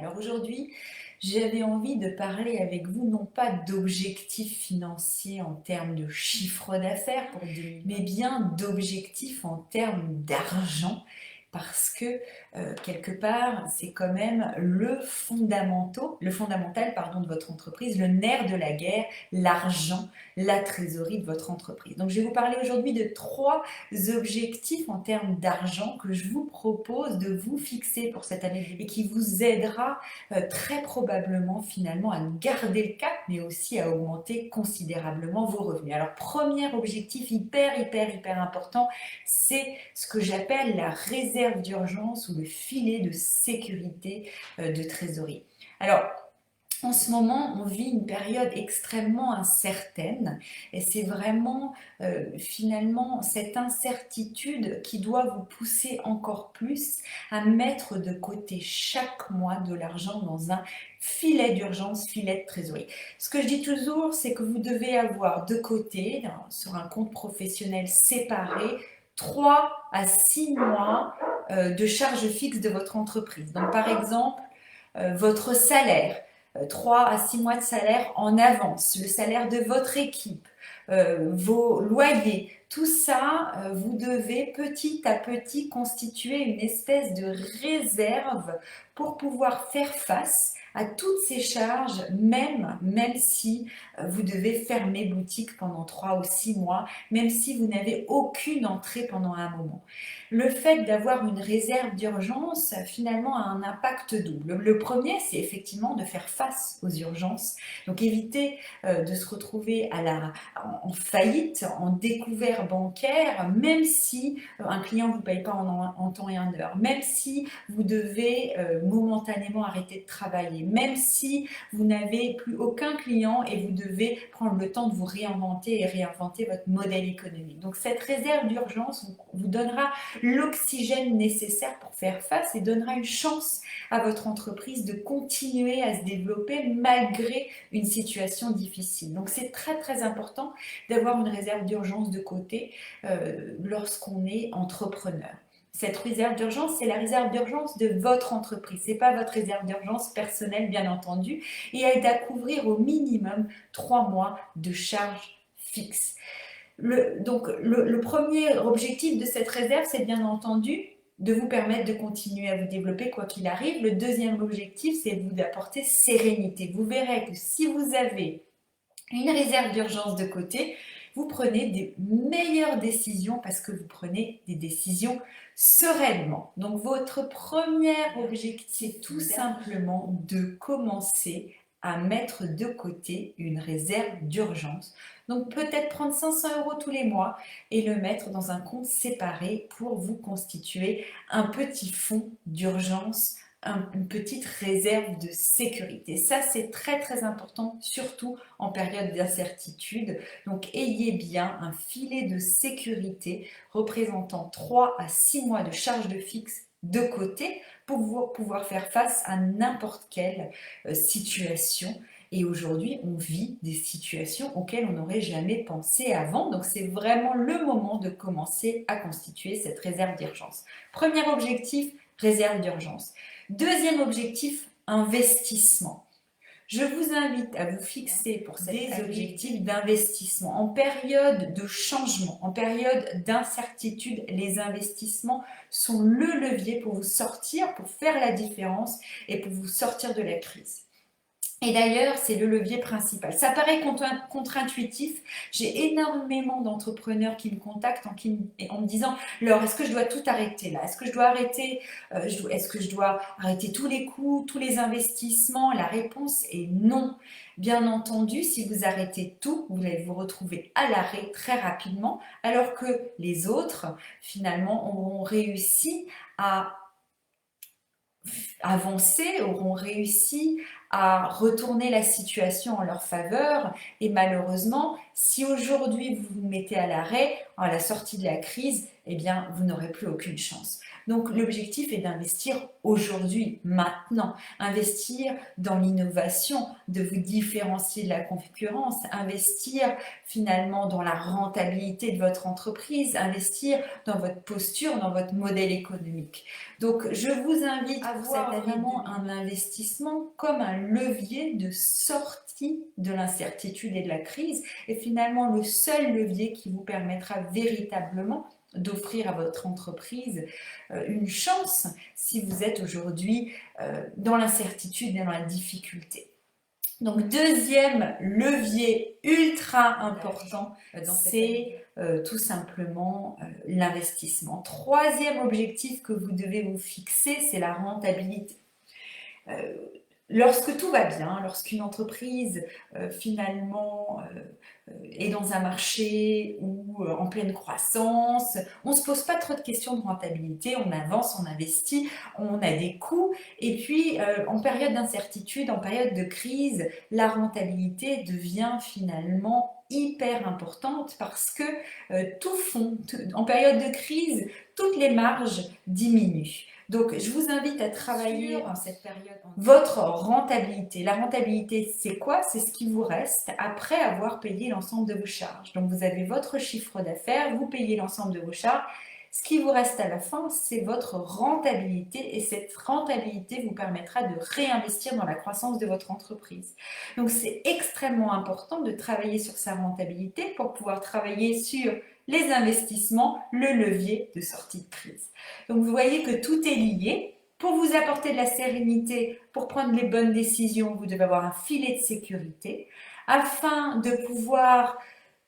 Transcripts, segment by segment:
Alors aujourd'hui, j'avais envie de parler avec vous non pas d'objectifs financiers en termes de chiffre d'affaires, mais bien d'objectifs en termes d'argent, parce que quelque part, c'est quand même le fondamental pardon, de votre entreprise, le nerf de la guerre, l'argent, la trésorerie de votre entreprise. Donc je vais vous parler aujourd'hui de 3 objectifs en termes d'argent que je vous propose de vous fixer pour cette année et qui vous aidera très probablement finalement à garder le cap, mais aussi à augmenter considérablement vos revenus. Alors premier objectif hyper important, c'est ce que j'appelle la réserve d'urgence ou le filet de sécurité de trésorerie. Alors, en ce moment, on vit une période extrêmement incertaine et c'est vraiment finalement cette incertitude qui doit vous pousser encore plus à mettre de côté chaque mois de l'argent dans un filet d'urgence, filet de trésorerie. Ce que je dis toujours, c'est que vous devez avoir de côté, sur un compte professionnel séparé, 3 à 6 mois de charges fixes de votre entreprise. Donc par exemple, votre salaire, 3 à 6 mois de salaire en avance, le salaire de votre équipe, vos loyers, tout ça, vous devez petit à petit constituer une espèce de réserve pour pouvoir faire face à toutes ces charges, même si vous devez fermer boutique pendant 3 ou 6 mois, même si vous n'avez aucune entrée pendant un moment. Le fait d'avoir une réserve d'urgence, finalement, a un impact double. Le premier, c'est effectivement de faire face aux urgences, donc éviter de se retrouver en faillite, en découvert bancaire, même si un client ne vous paye pas en temps et en heure, même si vous devez momentanément arrêter de travailler, même si vous n'avez plus aucun client et vous devez prendre le temps de vous réinventer et réinventer votre modèle économique. Donc cette réserve d'urgence vous donnera l'oxygène nécessaire pour faire face et donnera une chance à votre entreprise de continuer à se développer malgré une situation difficile. Donc c'est très important d'avoir une réserve d'urgence de côté lorsqu'on est entrepreneur. Cette réserve d'urgence, c'est la réserve d'urgence de votre entreprise. Ce n'est pas votre réserve d'urgence personnelle, bien entendu, et elle doit couvrir au minimum 3 mois de charges fixes. Le premier objectif de cette réserve, c'est bien entendu de vous permettre de continuer à vous développer quoi qu'il arrive. Le deuxième objectif, c'est de vous apporter sérénité. Vous verrez que si vous avez une réserve d'urgence de côté, vous prenez des meilleures décisions parce que vous prenez des décisions sereinement. Donc votre premier objectif, c'est tout simplement de commencer à mettre de côté une réserve d'urgence. Donc peut-être prendre 500 € tous les mois et le mettre dans un compte séparé pour vous constituer un petit fonds d'urgence, une petite réserve de sécurité. Ça, c'est très important, surtout en période d'incertitude. Donc, ayez bien un filet de sécurité représentant 3 à 6 mois de charge de fixe de côté pour pouvoir faire face à n'importe quelle situation. Et aujourd'hui, on vit des situations auxquelles on n'aurait jamais pensé avant. Donc, c'est vraiment le moment de commencer à constituer cette réserve d'urgence. Premier objectif, réserve d'urgence. Deuxième objectif, investissement. Je vous invite à vous fixer pour des objectifs d'investissement. En période de changement, en période d'incertitude, les investissements sont le levier pour vous sortir, pour faire la différence et pour vous sortir de la crise. Et d'ailleurs, c'est le levier principal. Ça paraît contre-intuitif. J'ai énormément d'entrepreneurs qui me contactent en me disant « Laure, est-ce que je dois tout arrêter là? Est-ce que je dois arrêter tous les coûts, tous les investissements ?» La réponse est non. Bien entendu, si vous arrêtez tout, vous allez vous retrouver à l'arrêt très rapidement, alors que les autres, finalement, auront réussi à avancer, auront réussi à retourner la situation en leur faveur. Et malheureusement, si aujourd'hui vous vous mettez à l'arrêt, à la sortie de la crise, eh bien, vous n'aurez plus aucune chance. Donc l'objectif est d'investir aujourd'hui, maintenant, investir dans l'innovation, de vous différencier de la concurrence, investir finalement dans la rentabilité de votre entreprise, investir dans votre posture, dans votre modèle économique. Donc je vous invite à voir vraiment un investissement comme un levier de sortie de l'incertitude et de la crise, et finalement le seul levier qui vous permettra véritablement d'offrir à votre entreprise une chance si vous êtes aujourd'hui dans l'incertitude et dans la difficulté. Donc deuxième levier ultra important, c'est tout simplement l'investissement. Troisième objectif que vous devez vous fixer, c'est la rentabilité. Lorsque tout va bien, lorsqu'une entreprise finalement est dans un marché ou en pleine croissance, on ne se pose pas trop de questions de rentabilité, on avance, on investit, on a des coûts, et puis en période d'incertitude, en période de crise, la rentabilité devient finalement hyper importante parce que en période de crise, toutes les marges diminuent. Donc, je vous invite à travailler en cette période votre rentabilité. La rentabilité, c'est quoi? C'est ce qui vous reste après avoir payé l'ensemble de vos charges. Donc, vous avez votre chiffre d'affaires, vous payez l'ensemble de vos charges. Ce qui vous reste à la fin, c'est votre rentabilité, et cette rentabilité vous permettra de réinvestir dans la croissance de votre entreprise. Donc, c'est extrêmement important de travailler sur sa rentabilité pour pouvoir travailler sur les investissements, le levier de sortie de crise. Donc vous voyez que tout est lié. Pour vous apporter de la sérénité, pour prendre les bonnes décisions, vous devez avoir un filet de sécurité afin de pouvoir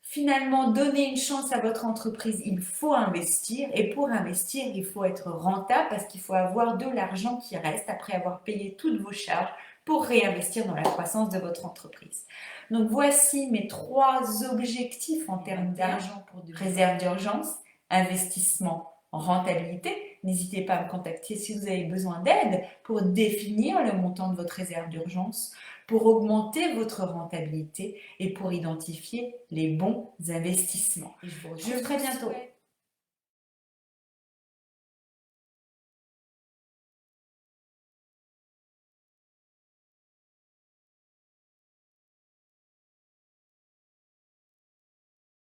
finalement donner une chance à votre entreprise. Il faut investir, et pour investir, il faut être rentable parce qu'il faut avoir de l'argent qui reste après avoir payé toutes vos charges pour réinvestir dans la croissance de votre entreprise. Donc voici mes 3 objectifs en termes d'argent pour de réserve d'urgence, investissement, rentabilité. N'hésitez pas à me contacter si vous avez besoin d'aide pour définir le montant de votre réserve d'urgence, pour augmenter votre rentabilité et pour identifier les bons investissements. Je vous retrouve très bientôt.